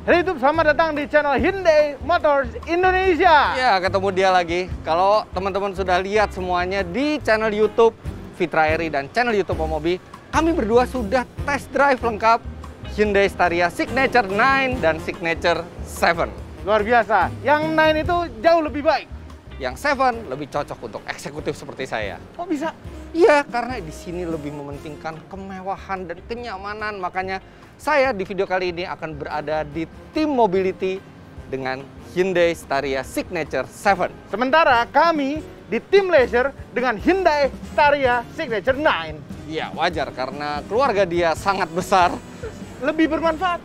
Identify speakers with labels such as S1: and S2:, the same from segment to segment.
S1: Halo YouTube, selamat datang di channel Hyundai Motors Indonesia.
S2: Ya, ketemu dia lagi. Kalau teman-teman sudah lihat semuanya di channel YouTube Fitra Eri dan channel YouTube Omobi, kami berdua sudah test drive lengkap Hyundai Staria Signature 9 dan Signature 7.
S1: Luar biasa. Yang 9 itu jauh lebih baik.
S2: Yang 7 lebih cocok untuk eksekutif seperti saya.
S1: Kok bisa?
S2: Iya, karena di sini lebih mementingkan kemewahan dan kenyamanan. Makanya saya di video kali ini akan berada di tim mobility dengan Hyundai Staria Signature 7.
S1: Sementara kami di tim leisure dengan Hyundai Staria Signature 9.
S2: Ya, wajar karena keluarga dia sangat besar.
S1: Lebih bermanfaat.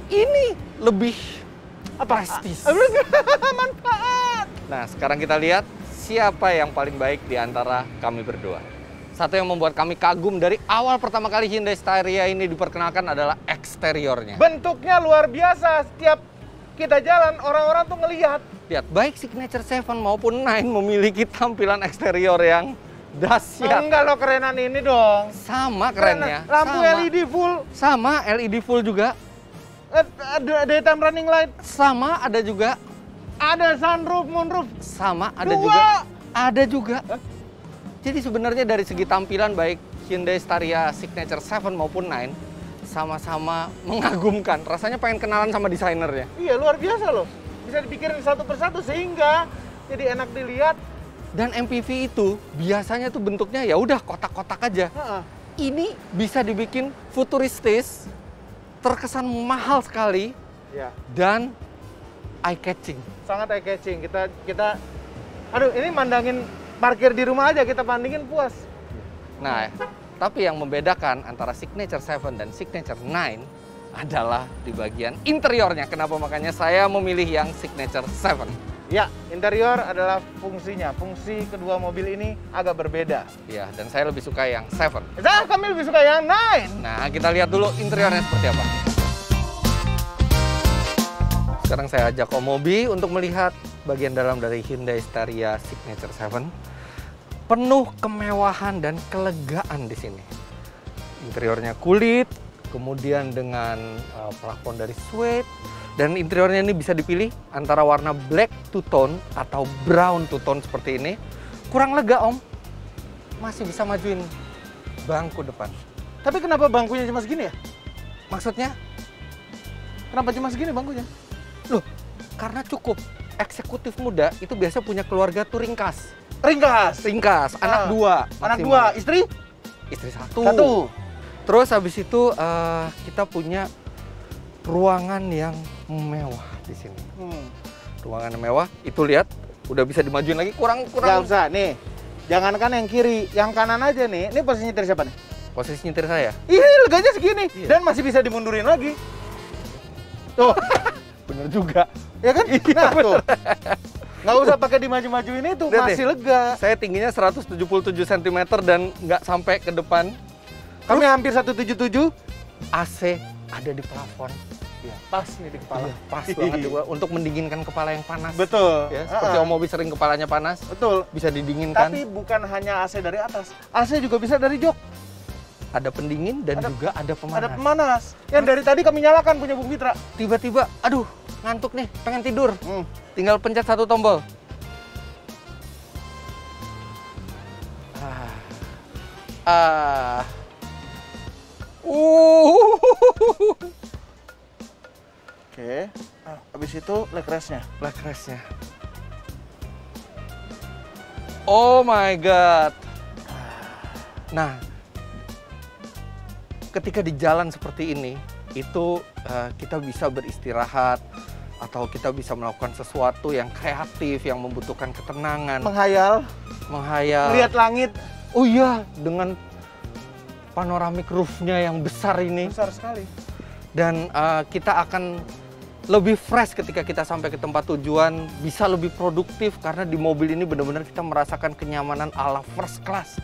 S2: Ini lebih
S1: Apa?
S2: prestis.
S1: Manfaat.
S2: Nah, sekarang kita lihat siapa yang paling baik di antara kami berdua. Satu yang membuat kami kagum dari awal pertama kali Hyundai Staria ini diperkenalkan adalah eksteriornya.
S1: Bentuknya luar biasa. Setiap kita jalan, orang-orang tuh ngelihat.
S2: Lihat, baik Signature 7 maupun 9 memiliki tampilan eksterior yang dahsyat.
S1: Enggak lo, kerenan ini dong.
S2: Sama kerennya.
S1: Lampu
S2: sama.
S1: LED full.
S2: Sama, LED full juga.
S1: Ada daytime running light.
S2: Sama, ada juga.
S1: Ada sunroof, moonroof.
S2: Sama, ada
S1: Dua.
S2: juga. Ada juga. Jadi sebenarnya dari segi tampilan baik Hyundai Staria Signature 7 maupun 9 sama-sama mengagumkan. Rasanya pengen kenalan sama desainernya.
S1: Iya, luar biasa loh. Bisa dipikirin satu persatu sehingga jadi enak dilihat.
S2: Dan MPV itu biasanya tuh bentuknya ya udah kotak-kotak aja. Ini bisa dibikin futuristis, terkesan mahal sekali,
S1: Ya,
S2: dan eye catching.
S1: sangat eye catching. Kita aduh, ini mandangin parkir di rumah aja kita bandingin puas.
S2: Nah, tapi yang membedakan antara Signature 7 dan Signature 9 adalah di bagian interiornya. Kenapa makanya saya memilih yang Signature 7?
S1: Ya, interior adalah fungsinya. Fungsi kedua mobil ini agak berbeda.
S2: Ya, dan saya lebih suka yang 7.
S1: Kami lebih suka yang 9.
S2: Nah, kita lihat dulu interiornya seperti apa. Sekarang saya ajak Omobi untuk melihat bagian dalam dari Hyundai Staria Signature 7. Penuh kemewahan dan kelegaan di sini. Interiornya kulit, kemudian dengan plafon dari suede, dan interiornya ini bisa dipilih antara warna black two tone atau brown two tone seperti ini. Kurang lega, Om. Masih bisa majuin bangku depan.
S1: Tapi kenapa bangkunya cuma segini ya?
S2: Maksudnya?
S1: Kenapa cuma segini bangkunya?
S2: Loh, karena cukup. Eksekutif muda itu biasa punya keluarga tuh ringkas.
S1: Ringkas.
S2: Anak dua.
S1: Anak
S2: maksimal.
S1: dua, istri?
S2: Istri satu. Terus habis itu kita punya ruangan yang mewah di sini. Ruangan yang mewah, itu lihat udah bisa dimajuin lagi, kurang.
S1: Nggak usah, nih. Jangankan yang kiri, yang kanan aja nih. Ini posisi nyetir siapa nih?
S2: Posisi nyetir saya.
S1: Iya, leganya segini.
S2: Iya.
S1: Dan masih bisa dimundurin lagi. Tuh.
S2: Bener juga.
S1: Ya kan?
S2: Iya,
S1: Nah, tuh. Nggak usah pakai dimaju-majuin itu,
S2: Lihat
S1: masih
S2: deh.
S1: lega.
S2: Saya tingginya 177 cm dan nggak sampai ke depan.
S1: Kami hampir 177.
S2: AC ada di plafon.
S1: Ya, pas nih di kepala.
S2: Iya, pas banget juga untuk mendinginkan kepala yang panas.
S1: Betul.
S2: Ya, seperti Omobi sering kepalanya panas,
S1: Betul.
S2: bisa didinginkan.
S1: Tapi bukan hanya AC dari atas. AC juga bisa dari jok.
S2: Ada pendingin dan juga ada pemanas.
S1: Ada pemanas. Yang dari tadi kami nyalakan punya Bung Fitra.
S2: Tiba-tiba, aduh, ngantuk nih, pengen tidur. Tinggal pencet satu tombol.
S1: Oke. Habis itu leg rest-nya.
S2: Leg rest-nya. Oh my god. Nah, ketika di jalan seperti ini, itu kita bisa beristirahat atau kita bisa melakukan sesuatu yang kreatif, yang membutuhkan ketenangan,
S1: Menghayal, melihat langit.
S2: Oh iya, dengan panoramic roof-nya yang besar ini.
S1: Besar sekali.
S2: Dan kita akan lebih fresh ketika kita sampai ke tempat tujuan, bisa lebih produktif karena di mobil ini benar-benar kita merasakan kenyamanan ala first class.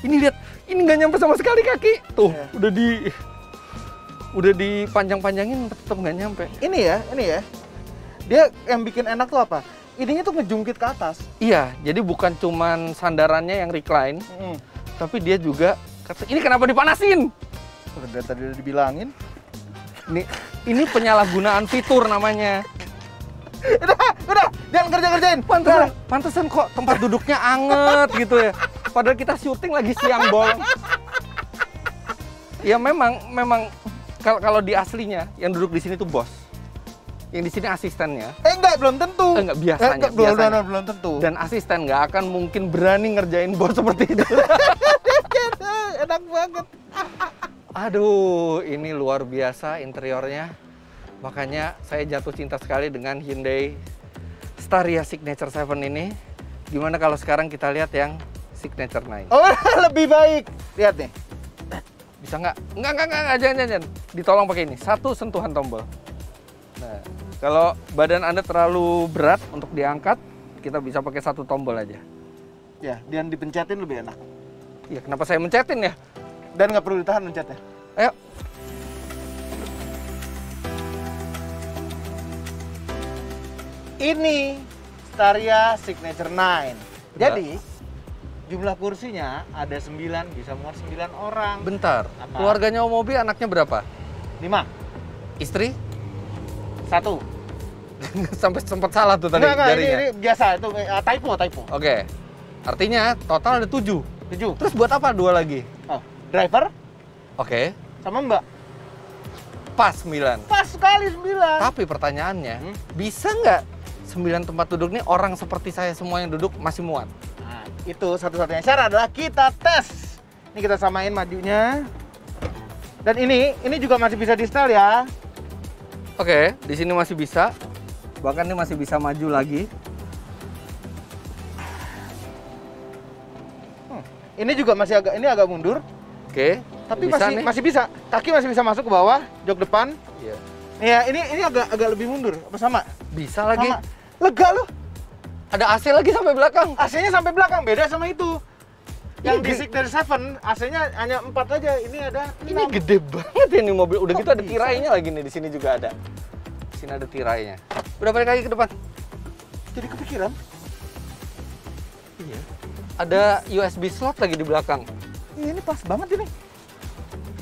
S2: Ini lihat, ini nggak nyampe sama sekali kaki. Tuh, udah dipanjang-panjangin tetap nggak nyampe.
S1: Ini ya. Dia yang bikin enak tuh apa? Ininya tuh ngejungkit ke atas.
S2: Iya, jadi bukan cuman sandarannya yang recline, tapi dia juga, ini kenapa dipanasin?
S1: Udah tadi udah dibilangin.
S2: Ini
S1: Ini
S2: penyalahgunaan fitur namanya.
S1: Udah, jangan kerja-kerjain.
S2: Pantesan kok tempat duduknya anget gitu ya. Padahal kita syuting lagi siang bolong. Ya memang kalau di aslinya yang duduk di sini tuh bos. Yang di sini asistennya.
S1: Enggak, belum tentu.
S2: Enggak, biasanya.
S1: Belum tentu.
S2: Dan asisten nggak akan mungkin berani ngerjain bos seperti itu.
S1: Enak banget.
S2: Aduh, ini luar biasa interiornya. Makanya saya jatuh cinta sekali dengan Hyundai Staria Signature 7 ini. Gimana kalau sekarang kita lihat yang Signature 9?
S1: Oh, lebih baik. Lihat nih.
S2: Bisa nggak? Enggak, jangan. Ditolong pakai ini. Satu sentuhan tombol. Nah, kalau badan Anda terlalu berat untuk diangkat, kita bisa pakai satu tombol aja.
S1: Ya, dan dipencetin lebih enak.
S2: Ya, kenapa saya mencetin ya?
S1: Dan nggak perlu ditahan mencetnya.
S2: Ayo.
S1: Ini Staria Signature 9. Jadi, jumlah kursinya ada 9, bisa muat 9 orang.
S2: Bentar,
S1: Apa?
S2: keluarganya Om Mobi anaknya berapa?
S1: 5.
S2: Istri?
S1: 1.
S2: Sampai sempat salah tuh tadi
S1: Enggak,
S2: jarinya.
S1: ini biasa, itu typo.
S2: Oke, artinya total ada 7.
S1: 7.
S2: Terus buat apa 2 lagi?
S1: Oh, driver
S2: Oke,
S1: sama mbak.
S2: pas 9.
S1: Pas sekali 9.
S2: Tapi pertanyaannya, bisa nggak 9 tempat duduk nih orang seperti saya semua yang duduk masih muat?
S1: Nah, itu satu-satunya cara adalah kita tes. Ini kita samain majunya. Dan ini juga masih bisa di setel ya.
S2: Oke, di sini masih bisa. Bahkan ini masih bisa maju lagi.
S1: Ini juga masih agak mundur.
S2: Oke.
S1: Tapi
S2: bisa
S1: masih bisa. Kaki masih bisa masuk ke bawah, jok depan.
S2: Iya.
S1: Ya, ini agak lebih mundur. Apa sama?
S2: Bisa lagi.
S1: Sama. Lega loh.
S2: Ada AC lagi sampai belakang.
S1: AC-nya sampai belakang, beda sama itu. Yang
S2: Ini
S1: di Signature 7, AC-nya hanya 4 aja. Ini ada 6.
S2: Ini gede banget ini mobil. Udah gitu ada
S1: bisa?
S2: tirainya lagi nih. Di sini juga ada. Di sini ada tirainya. Udah balik lagi ke depan.
S1: Jadi kepikiran.
S2: Iya. Ada USB slot lagi di belakang.
S1: Ini pas banget ini.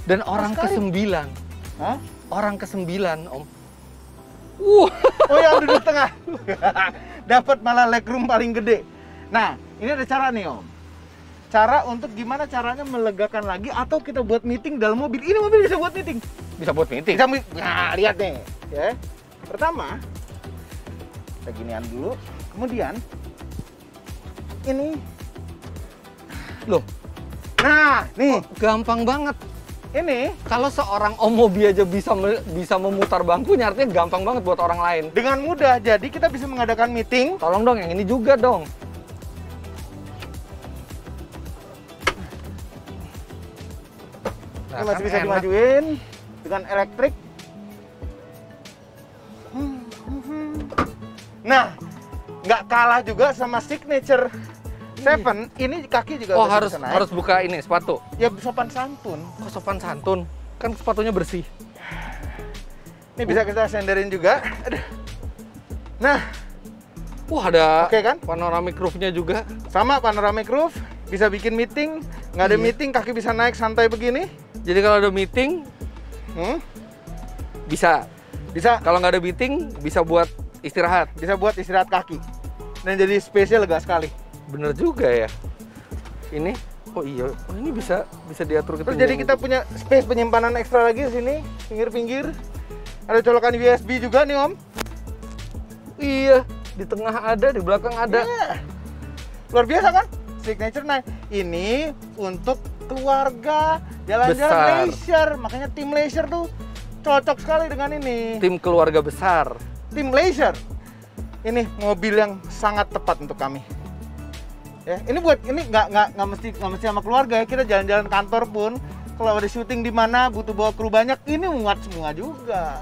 S2: Dan orang
S1: sekali.
S2: ke-9.
S1: Hah?
S2: Orang ke-9, Om.
S1: Oh, yang duduk tengah. Dapat malah legroom paling gede. Nah, ini ada cara nih, Om. Cara untuk gimana caranya melegakan lagi atau kita buat meeting dalam mobil. Ini mobil bisa buat meeting.
S2: Bisa buat meeting.
S1: Nah, lihat nih, ya. Pertama, kita ginian dulu. Kemudian ini
S2: Loh,
S1: nah, nih.
S2: gampang banget.
S1: Ini
S2: Kalau seorang Om Mobi aja bisa memutar bangkunya, artinya gampang banget buat orang lain.
S1: dengan mudah. Jadi kita bisa mengadakan meeting.
S2: Tolong dong, yang ini juga dong.
S1: Ini masih
S2: kan
S1: bisa
S2: enak.
S1: dimajuin dengan elektrik. Nah, nggak kalah juga sama Signature 7. Ini kaki juga
S2: Oh,
S1: masih bisa naik.
S2: harus buka ini sepatu.
S1: Ya sopan santun.
S2: Kok sopan santun? Kan sepatunya bersih.
S1: Ini bisa kita senderin juga. Aduh. Nah,
S2: Wah, ada
S1: oke kan?
S2: panoramic roof-nya juga.
S1: Sama panoramic roof, bisa bikin meeting. Nggak ada
S2: Iya.
S1: meeting, kaki bisa naik santai begini.
S2: Jadi kalau ada meeting, bisa.
S1: Bisa
S2: Kalau nggak ada meeting, bisa buat istirahat.
S1: buat istirahat kaki. Dan jadi space-nya lega sekali.
S2: Bener juga ya. Ini, oh iya, oh ini bisa diatur
S1: Terus jadi kita punya space penyimpanan ekstra lagi di sini, pinggir-pinggir. Ada colokan USB juga nih, Om.
S2: Iya, di tengah ada, di belakang ada.
S1: Iya. Luar biasa kan? Signature 9. Ini untuk keluarga, jalan-jalan
S2: Besar.
S1: leisure. Makanya tim leisure tuh cocok sekali dengan ini.
S2: Tim keluarga besar.
S1: Tim leisure. Ini mobil yang sangat tepat untuk kami. Ya, ini nggak mesti sama keluarga ya. Kita jalan-jalan kantor pun kalau ada syuting di mana butuh bawa kru banyak, ini muat semua juga.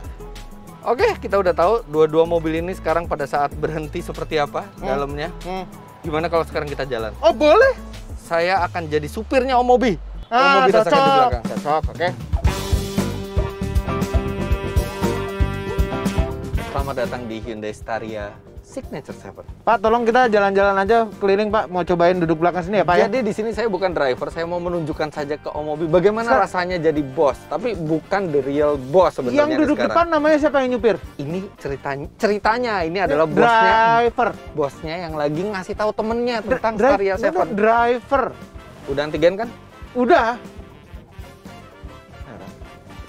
S2: Oke, kita udah tahu dua-dua mobil ini sekarang pada saat berhenti seperti apa dalamnya. Gimana kalau sekarang kita jalan?
S1: Oh, boleh.
S2: Saya akan jadi supirnya Om Mobi. Om
S1: Ah,
S2: Mobi rasakan di belakang.
S1: Cocok, oke.
S2: Selamat datang di Hyundai Staria Signature 7.
S1: Pak, tolong kita jalan-jalan aja keliling Pak, mau cobain duduk belakang sini ya Pak ya?
S2: Jadi di sini saya bukan driver, saya mau menunjukkan saja ke Om Mobi bagaimana rasanya jadi bos, tapi bukan the real boss sebenarnya.
S1: Yang duduk
S2: sekarang.
S1: depan namanya siapa yang nyupir?
S2: Ini ceritanya ini adalah bosnya,
S1: driver.
S2: Bosnya yang lagi ngasih tahu temennya tentang Staria 7.
S1: Driver.
S2: Udah antigen kan?
S1: Udah.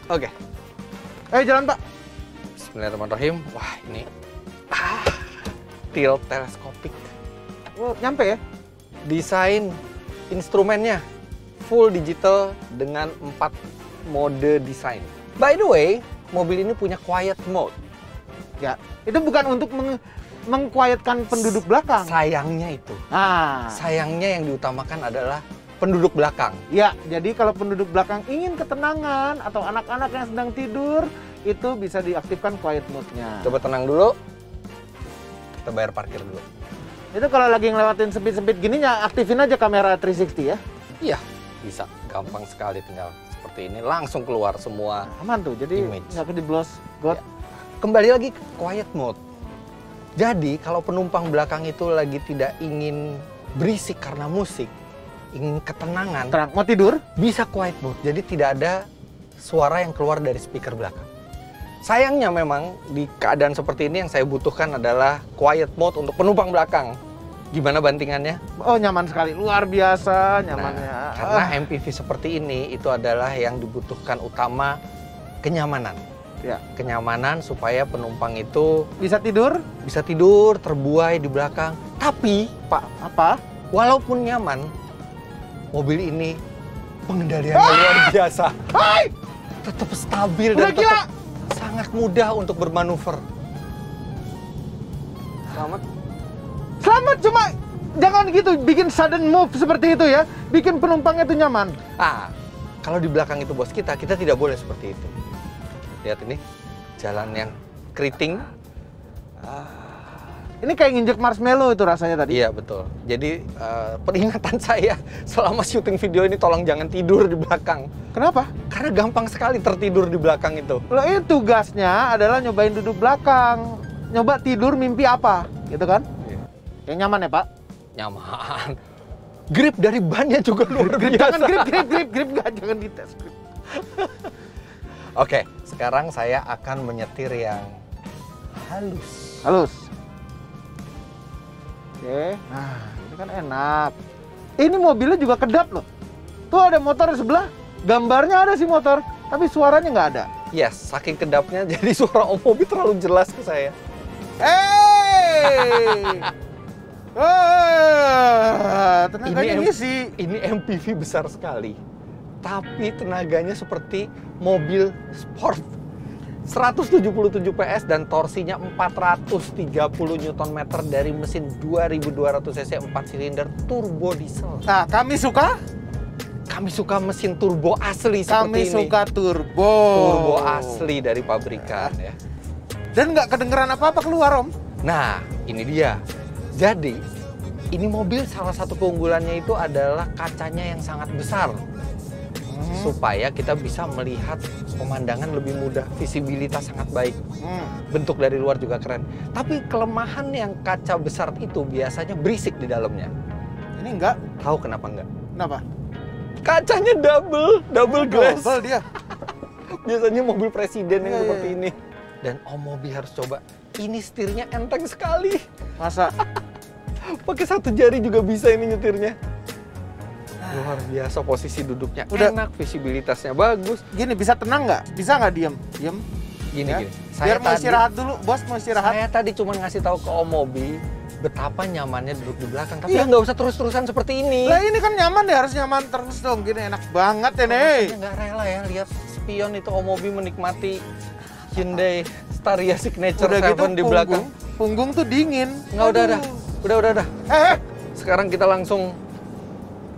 S2: Oke.
S1: Ayo jalan Pak.
S2: Bismillahirrahmanirrahim. Wah ini tilt teleskopik.
S1: Oh, nyampe ya?
S2: Desain instrumennya full digital dengan 4 mode desain. By the way, mobil ini punya quiet mode.
S1: Ya, itu bukan untuk mengquietkan penduduk belakang.
S2: Sayangnya itu.
S1: Ah.
S2: Sayangnya yang diutamakan adalah penduduk belakang.
S1: Ya, jadi kalau penduduk belakang ingin ketenangan atau anak-anak yang sedang tidur, itu bisa diaktifkan quiet mode-nya.
S2: Coba tenang dulu. Kita bayar parkir dulu.
S1: Itu kalau lagi ngelewatin sempit-sempit gini, ya aktifin aja kamera 360 ya.
S2: Iya, bisa. Gampang sekali, tinggal seperti ini langsung keluar semua.
S1: Aman tuh, jadi
S2: Image.
S1: nggak kediblos. God.
S2: Ya. Kembali lagi ke quiet mode. Jadi kalau penumpang belakang itu lagi tidak ingin berisik karena musik, ingin ketenangan,
S1: Terang, mau tidur?
S2: bisa quiet mode. Jadi tidak ada suara yang keluar dari speaker belakang. Sayangnya memang di keadaan seperti ini yang saya butuhkan adalah quiet mode untuk penumpang belakang. Gimana bantingannya?
S1: Oh, nyaman sekali, luar biasa nyamannya.
S2: Nah, karena MPV seperti ini itu adalah yang dibutuhkan utama, kenyamanan.
S1: Ya.
S2: Kenyamanan supaya penumpang itu
S1: Bisa tidur?
S2: bisa tidur, terbuai di belakang. Tapi, Pak,
S1: Apa?
S2: walaupun nyaman, mobil ini pengendaliannya luar biasa.
S1: Hai!
S2: Tetap stabil
S1: Udah
S2: dan
S1: gila!
S2: tetap sangat mudah untuk bermanuver. Selamat.
S1: Selamat, cuma jangan gitu bikin sudden move seperti itu ya. Bikin penumpangnya itu nyaman.
S2: Kalau di belakang itu bos kita tidak boleh seperti itu. Lihat ini, jalan yang keriting.
S1: Ini kayak nginjek marshmallow itu rasanya tadi.
S2: Iya betul. Jadi peringatan saya selama syuting video ini tolong jangan tidur di belakang.
S1: Kenapa?
S2: Karena gampang sekali tertidur di belakang itu.
S1: Loh, ini tugasnya adalah nyobain duduk belakang. Nyoba tidur mimpi apa, gitu kan?
S2: Iya.
S1: Yang nyaman ya, Pak?
S2: Nyaman. Grip dari bannya juga luar biasa.
S1: Jangan grip nggak, jangan dites.
S2: Oke, sekarang saya akan menyetir yang halus.
S1: Halus. Oke, nah ini kan enak. Ini mobilnya juga kedap loh. Tuh ada motor di sebelah, gambarnya ada sih motor, tapi suaranya nggak ada.
S2: Yes, saking kedapnya jadi suara Om Mobi terlalu jelas ke saya.
S1: Hey! Tenaganya ini sih.
S2: Ini MPV besar sekali. Tapi tenaganya seperti mobil sport. 177 PS dan torsinya 430 Nm dari mesin 2200 cc 4 silinder turbo diesel.
S1: Nah, kami suka
S2: mesin turbo asli
S1: Kami
S2: seperti ini.
S1: suka turbo.
S2: Turbo asli dari pabrikan ya.
S1: Dan nggak kedengeran apa-apa keluar, Om.
S2: Nah, ini dia. Jadi, ini mobil salah satu keunggulannya itu adalah kacanya yang sangat besar. Supaya kita bisa melihat pemandangan lebih mudah, visibilitas sangat baik. Bentuk dari luar juga keren. Tapi kelemahan yang kaca besar itu biasanya berisik di dalamnya.
S1: Ini enggak.
S2: Tahu kenapa enggak?
S1: Kenapa?
S2: Kacanya double glass.
S1: Double dia.
S2: Biasanya mobil presiden yang
S1: Iya,
S2: seperti
S1: iya.
S2: ini. Dan Om Mobi harus coba. Ini setirnya enteng sekali.
S1: Masa?
S2: Pakai satu jari juga bisa ini nyetirnya. Luar biasa posisi duduknya.
S1: Udah.
S2: Enak, visibilitasnya bagus.
S1: Gini, bisa tenang nggak? Bisa nggak diem? Diem.
S2: Gini,
S1: Ya.
S2: gini.
S1: Biar mau istirahat dulu, bos mau istirahat.
S2: Saya tadi cuma ngasih tahu ke Om Mobi betapa nyamannya duduk di belakang. Tapi
S1: Iya.
S2: ya nggak usah terus-terusan seperti ini.
S1: Lah ini kan nyaman ya, harus nyaman terus dong. Gini enak banget ya nih.
S2: Rasanya nggak rela ya lihat spion itu Om Mobi menikmati Hyundai Staria Signature
S1: Udah
S2: 7
S1: gitu
S2: di belakang.
S1: punggung tuh dingin.
S2: Nggak, udah.
S1: Eh,
S2: Sekarang kita langsung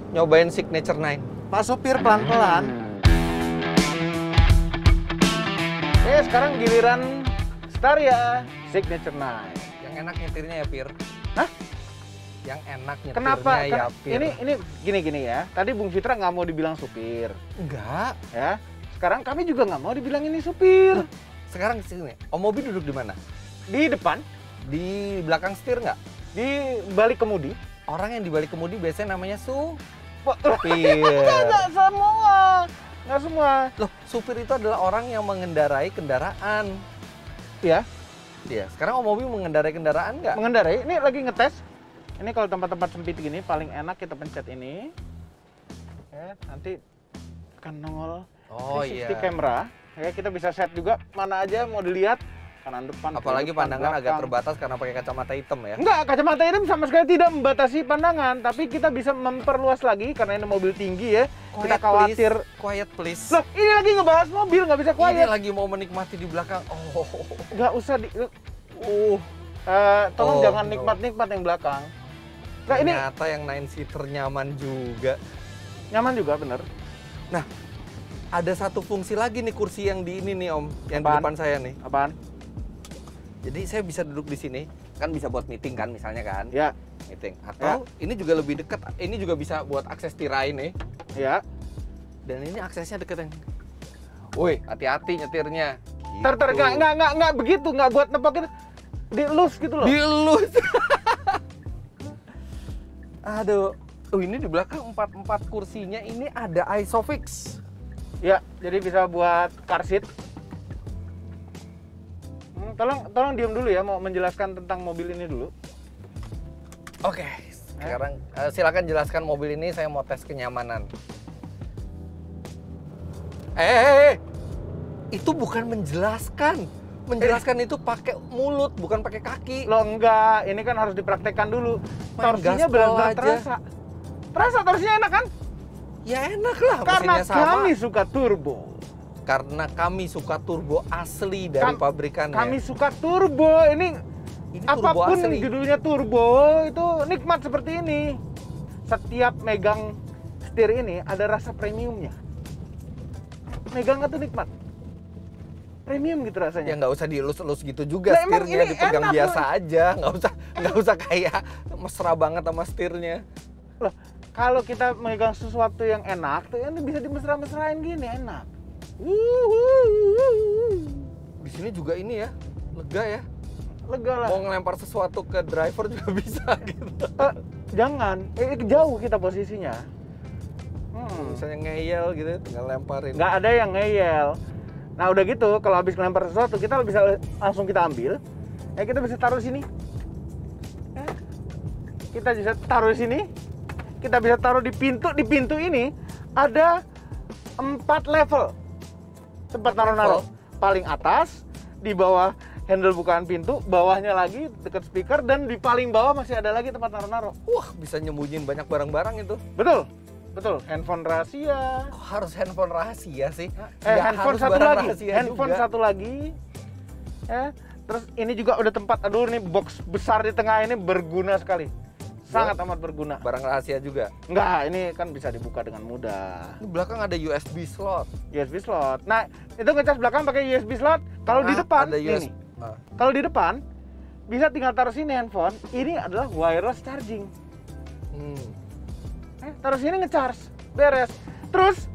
S2: nyobain Signature 9.
S1: Pak supir pelan-pelan. Oke, sekarang giliran Staria Signature 9.
S2: Yang enak nyetirnya ya, Pir.
S1: Hah?
S2: Yang enak nyetirnya
S1: Kenapa?
S2: ya, Pir.
S1: Ini gini ya. Tadi Bung Fitra nggak mau dibilang supir,
S2: Enggak.
S1: ya. Sekarang kami juga nggak mau dibilang ini supir.
S2: Sekarang sini, Om Mobi duduk di mana?
S1: Di depan,
S2: Di belakang setir nggak?
S1: Di balik kemudi.
S2: Orang yang di balik kemudi biasanya namanya
S1: Nggak semua. Nggak semua.
S2: Loh, supir itu adalah orang yang mengendarai kendaraan.
S1: Ya,
S2: Iya. Sekarang Om Mobi mengendarai kendaraan nggak?
S1: mengendarai. Ini lagi ngetes. Ini kalau tempat-tempat sempit gini paling enak kita pencet ini. Ya, nanti akan nongol
S2: Oh
S1: 360
S2: iya.
S1: camera. Ya, kita bisa set juga mana aja mau dilihat. Kanan depan.
S2: Apalagi
S1: kiri depan,
S2: pandangan agak
S1: belakang.
S2: terbatas karena pakai kacamata hitam ya.
S1: Enggak, kacamata ini sama sekali tidak membatasi pandangan, tapi kita bisa memperluas lagi karena ini mobil tinggi ya. Kita khawatir.
S2: Quiet please.
S1: Loh, ini lagi ngebahas mobil, nggak bisa
S2: Ini
S1: quiet.
S2: lagi mau menikmati di belakang. Oh.
S1: Nggak usah di. Tolong
S2: Oh,
S1: jangan
S2: no.
S1: nikmat-nikmat yang belakang. Nah, ini
S2: Ternyata yang 9-seater nyaman juga.
S1: nyaman juga, bener.
S2: Ada satu fungsi lagi nih kursi yang di ini nih Om, yang di
S1: Apaan?
S2: depan saya nih.
S1: Apaan?
S2: Jadi saya bisa duduk di sini, kan bisa buat meeting kan misalnya kan.
S1: Ya,
S2: Meeting. Atau ini juga lebih dekat, ini juga bisa buat akses tirai nih.
S1: ya.
S2: Dan ini aksesnya deket yang. Woi, hati-hati nyetirnya. Gitu.
S1: Nggak begitu, nggak buat nepokin. Dielus gitu loh.
S2: Dielus. Aduh. Ini di belakang 4 kursinya ini ada Isofix.
S1: Ya, jadi bisa buat car seat. Tolong diam dulu ya, mau menjelaskan tentang mobil ini dulu.
S2: Oke, sekarang silakan jelaskan mobil ini, saya mau tes kenyamanan. Itu bukan menjelaskan. Menjelaskan itu pakai mulut, bukan pakai kaki.
S1: Lo enggak, ini kan harus dipraktekkan dulu.
S2: Main
S1: Torsinya
S2: gaspol
S1: benar-benar
S2: aja.
S1: terasa. Terasa torsinya enak kan?
S2: Ya enak lah,
S1: Karena
S2: mesinnya sama.
S1: kami suka turbo.
S2: Karena kami suka turbo asli dari pabrikannya.
S1: Kami suka turbo. Ini
S2: turbo
S1: apapun
S2: asli.
S1: judulnya turbo itu nikmat seperti ini. Setiap megang setir ini ada rasa premiumnya. Megangnya tuh nikmat. Premium gitu
S2: Ya
S1: rasanya.
S2: nggak usah dielus-elus gitu juga,
S1: Lah, emang
S2: setirnya
S1: ini
S2: dipegang
S1: enak,
S2: biasa aja, nggak usah kayak mesra banget sama setirnya.
S1: Loh, kalau kita megang sesuatu yang enak tuh ini bisa dimesra-mesrain gini, enak.
S2: Di sini juga ini ya, lega ya.
S1: Lega lah.
S2: Mau ngelempar sesuatu ke driver juga bisa gitu.
S1: Jangan, jauh kita posisinya.
S2: Misalnya ngeyel gitu, tinggal lemparin.
S1: Nggak ada yang ngeyel. Nah udah gitu, kalau habis ngelempar sesuatu kita bisa langsung kita ambil. Ya kita bisa taruh sini. Kita bisa taruh di sini. Kita bisa taruh di pintu. Di pintu ini ada 4 level tempat naruh-naruh. Paling atas, di bawah handle bukaan pintu, bawahnya lagi dekat speaker, dan di paling bawah masih ada lagi tempat naruh-naruh.
S2: Wah, bisa nyembunyiin banyak barang-barang itu.
S1: Betul, betul. Handphone rahasia.
S2: Kok harus handphone rahasia sih?
S1: Handphone
S2: harus
S1: satu
S2: barang
S1: lagi.
S2: rahasia
S1: Handphone
S2: juga.
S1: satu lagi. Terus ini juga udah tempat. Aduh, ini box besar di tengah ini berguna sekali. Sangat amat berguna.
S2: Barang rahasia juga.
S1: Enggak, ini kan bisa dibuka dengan mudah.
S2: Di belakang ada USB slot.
S1: USB slot. Nah, itu ngecas belakang pakai USB slot. Kalau di depan,
S2: ada
S1: ini.
S2: Nah,
S1: Kalau di depan bisa tinggal taruh sini handphone. Ini adalah wireless charging. Taruh sini ngecharge, beres. Terus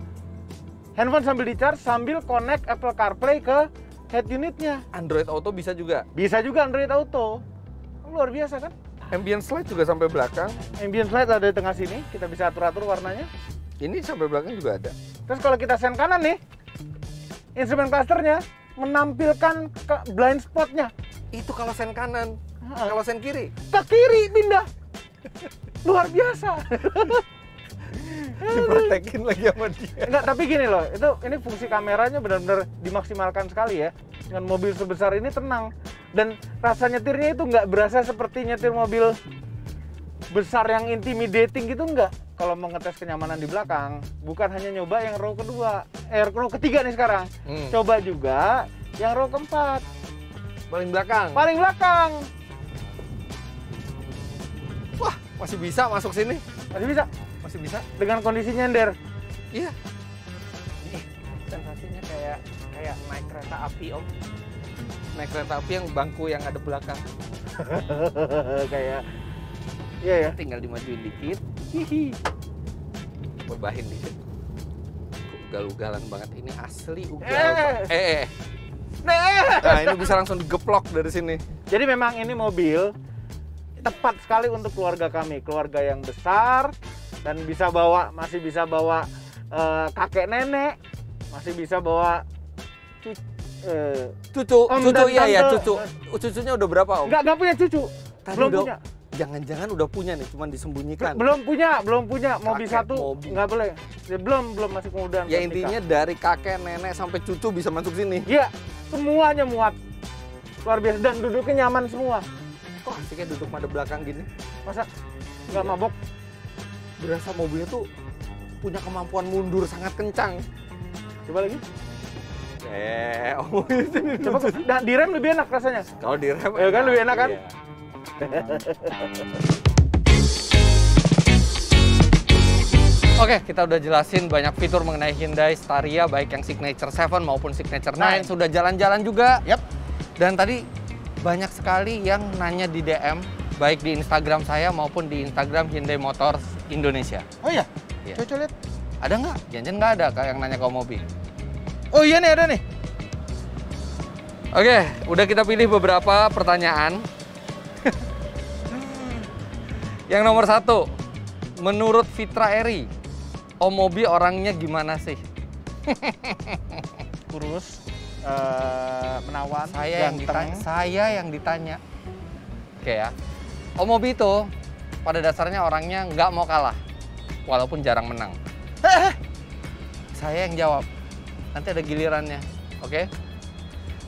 S1: handphone sambil di-charge sambil connect Apple CarPlay ke head unitnya.
S2: Android Auto bisa juga.
S1: Bisa juga Android Auto. Luar biasa kan?
S2: Ambient slide juga sampai belakang.
S1: Ambient light ada di tengah sini, kita bisa atur-atur warnanya.
S2: Ini sampai belakang juga ada.
S1: Terus kalau kita sen kanan nih, instrumen clusternya menampilkan ke blind spotnya.
S2: Itu kalau sen kanan. Kalau sen kiri.
S1: Ke kiri pindah. Luar biasa.
S2: Dipraktekin lagi sama dia.
S1: Enggak, tapi gini loh, ini fungsi kameranya benar-benar dimaksimalkan sekali ya. Dengan mobil sebesar ini tenang. Dan rasa nyetirnya itu nggak berasa seperti nyetir mobil besar yang intimidating gitu, enggak. Kalau mau ngetes kenyamanan di belakang, bukan hanya nyoba yang row kedua, row ketiga nih sekarang. Coba juga yang row keempat.
S2: Paling belakang.
S1: Paling belakang.
S2: Wah, masih bisa masuk sini.
S1: Masih bisa.
S2: Masih bisa.
S1: Dengan kondisi nyender.
S2: Iya. Nih, sensasinya kayak naik kereta api, Om. Naik kereta api yang bangku yang ada belakang.
S1: Kayak iya ya.
S2: Tinggal dimajuin dikit. Hihi. Bebahin dikit. Ugal-ugalan banget, ini asli ugal. Nah, ini bisa langsung digeplok dari sini.
S1: Jadi memang ini mobil tepat sekali untuk keluarga kami, keluarga yang besar dan masih bisa bawa kakek nenek, masih bisa bawa
S2: Cucu,
S1: Om
S2: cucu
S1: dan
S2: iya ya,
S1: tante.
S2: cucu. Cucunya udah berapa, Om?
S1: nggak punya cucu,
S2: Tadi
S1: belum
S2: udah,
S1: punya.
S2: Jangan-jangan udah punya nih, cuman disembunyikan.
S1: Belum punya. Mobil
S2: Kakek
S1: satu
S2: mobil.
S1: nggak boleh. Ya, belum masih kemudian.
S2: Ya intinya dari kakek, nenek sampai cucu bisa masuk sini.
S1: Iya, semuanya muat. Luar biasa dan duduknya nyaman semua.
S2: Kok asiknya duduk pada belakang gini?
S1: Masa nggak mabok?
S2: Berasa mobilnya tuh punya kemampuan mundur sangat kencang.
S1: Coba lagi.
S2: Om itu.
S1: Coba direm lebih enak rasanya.
S2: Kalau direm
S1: Ya kan, lebih enak kan?
S2: Iya. Oke, kita udah jelasin banyak fitur mengenai Hyundai Staria, baik yang Signature 7 maupun Signature 9. Sudah jalan-jalan juga.
S1: Yap.
S2: Dan tadi banyak sekali yang nanya di DM, baik di Instagram saya maupun di Instagram Hyundai Motors Indonesia.
S1: Oh iya?
S2: Iya.
S1: Coba lihat.
S2: Ada nggak? Jangan nggak ada Kak, yang nanya ke Mobi.
S1: Oh iya nih, ada nih.
S2: Oke, udah kita pilih beberapa pertanyaan. Yang nomor 1, menurut Fitra Eri, Om Mobi orangnya gimana sih?
S1: Kurus, menawan,
S2: Saya yang ditanya. Oke ya. Om Mobi itu pada dasarnya orangnya nggak mau kalah, walaupun jarang menang. Saya yang jawab. Nanti ada gilirannya, oke?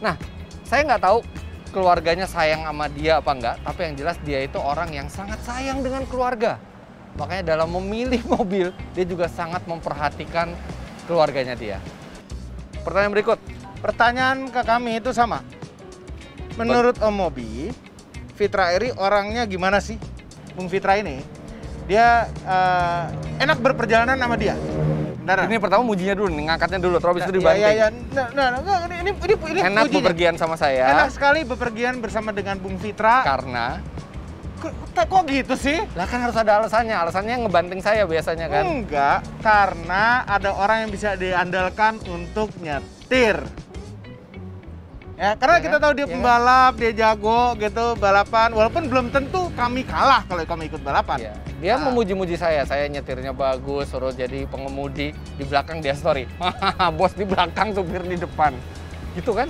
S2: Nah, saya nggak tahu keluarganya sayang sama dia apa enggak, tapi yang jelas dia itu orang yang sangat sayang dengan keluarga. Makanya dalam memilih mobil, dia juga sangat memperhatikan keluarganya dia. Pertanyaan berikut.
S1: Pertanyaan ke kami itu sama. Menurut Om Mobi, Fitra Eri orangnya gimana sih? Bung Fitra ini, dia enak berperjalanan sama dia. Benar.
S2: Ini pertama mujinya dulu, nih, ngangkatnya dulu, terus habis itu dibanting.
S1: Iya. Ini
S2: Enak
S1: pujinya.
S2: bepergian sama saya.
S1: Enak sekali bepergian bersama dengan Bung Fitra.
S2: Karena,
S1: Kok gitu sih?
S2: lah kan harus ada alasannya. Alasannya ngebanting saya biasanya kan.
S1: Enggak, karena ada orang yang bisa diandalkan untuk nyetir. Ya, karena
S2: Ya
S1: kita
S2: kan?
S1: tahu dia
S2: Ya
S1: pembalap, dia jago gitu balapan. Walaupun belum tentu kami kalah kalau kami ikut balapan.
S2: Iya. Dia
S1: Nah.
S2: memuji-muji saya nyetirnya bagus, suruh jadi pengemudi, di belakang dia story. Bos di belakang, supir di depan. Gitu kan?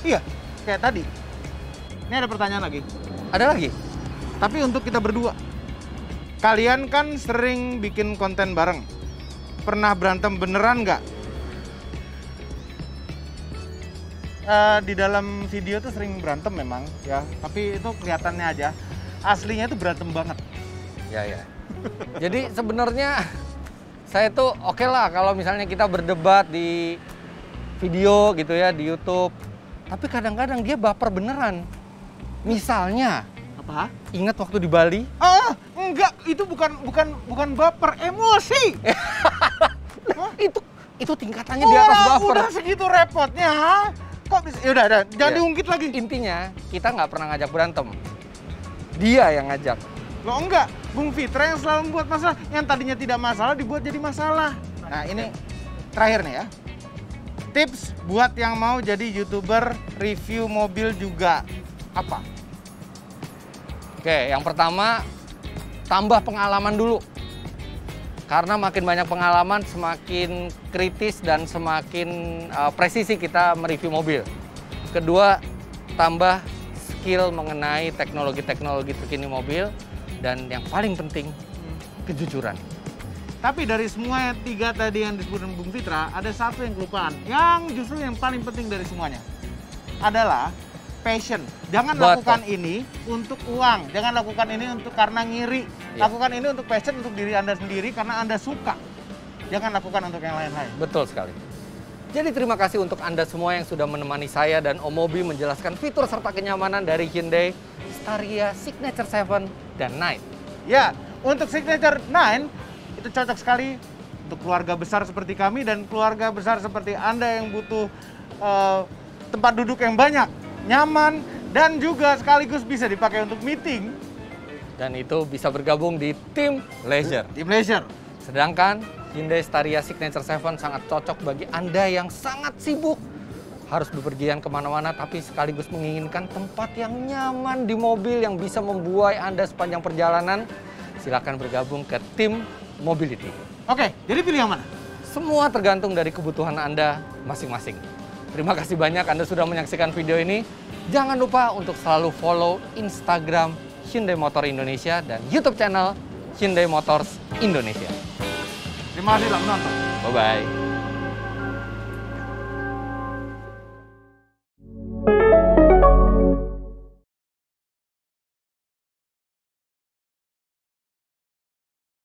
S1: Iya, kayak tadi. Ini ada pertanyaan lagi.
S2: Ada lagi?
S1: Tapi untuk kita berdua. Kalian kan sering bikin konten bareng. Pernah berantem beneran nggak? Di dalam video tuh sering berantem memang ya, tapi itu kelihatannya aja. Aslinya tuh berantem banget.
S2: Ya. Jadi sebenarnya saya tuh oke lah kalau misalnya kita berdebat di video gitu ya di YouTube. Tapi kadang-kadang dia baper beneran. Misalnya,
S1: Apa?
S2: ingat waktu di Bali?
S1: Enggak, itu bukan baper, emosi.
S2: Itu tingkatannya di atas
S1: Orang
S2: baper.
S1: udah segitu repotnya. Kok bisa? Yaudah, jangan
S2: Iya.
S1: diungkit lagi.
S2: Intinya kita nggak pernah ngajak berantem. Dia yang ngajak.
S1: Loh enggak, Bung Fitra yang selalu membuat masalah. Yang tadinya tidak masalah dibuat jadi masalah. Nah ini terakhir nih ya. Tips buat yang mau jadi YouTuber review mobil juga. Apa?
S2: Oke, yang pertama tambah pengalaman dulu. Karena makin banyak pengalaman, semakin kritis dan semakin presisi kita mereview mobil. Kedua, tambah skill mengenai teknologi-teknologi terkini mobil. Dan yang paling penting, kejujuran.
S1: Tapi dari semua yang 3 tadi yang disebutkan Bung Fitra, ada satu yang kelupaan. Yang justru yang paling penting dari semuanya adalah passion. Jangan
S2: Betul.
S1: lakukan ini untuk uang. Jangan lakukan ini untuk karena ngiri.
S2: Iya.
S1: Lakukan ini untuk passion, untuk diri Anda sendiri karena Anda suka. Jangan lakukan untuk yang lain-lain.
S2: Betul sekali. Jadi terima kasih untuk Anda semua yang sudah menemani saya dan Om Mobi menjelaskan fitur serta kenyamanan dari Hyundai Staria Signature 7 dan 9.
S1: Ya, untuk Signature 9 itu cocok sekali untuk keluarga besar seperti kami dan keluarga besar seperti Anda yang butuh tempat duduk yang banyak, nyaman, dan juga sekaligus bisa dipakai untuk meeting.
S2: Dan itu bisa bergabung di tim leisure.
S1: Tim leisure.
S2: Sedangkan Hyundai Staria Signature 7 sangat cocok bagi Anda yang sangat sibuk harus bepergian kemana-mana, tapi sekaligus menginginkan tempat yang nyaman di mobil yang bisa membuai Anda sepanjang perjalanan, silakan bergabung ke tim Mobility.
S1: Oke, jadi pilih yang mana?
S2: Semua tergantung dari kebutuhan Anda masing-masing. Terima kasih banyak Anda sudah menyaksikan video ini. Jangan lupa untuk selalu follow Instagram Hyundai Motor Indonesia dan YouTube channel Hyundai Motors Indonesia.
S1: Terima kasih telah menonton.
S2: Bye-bye.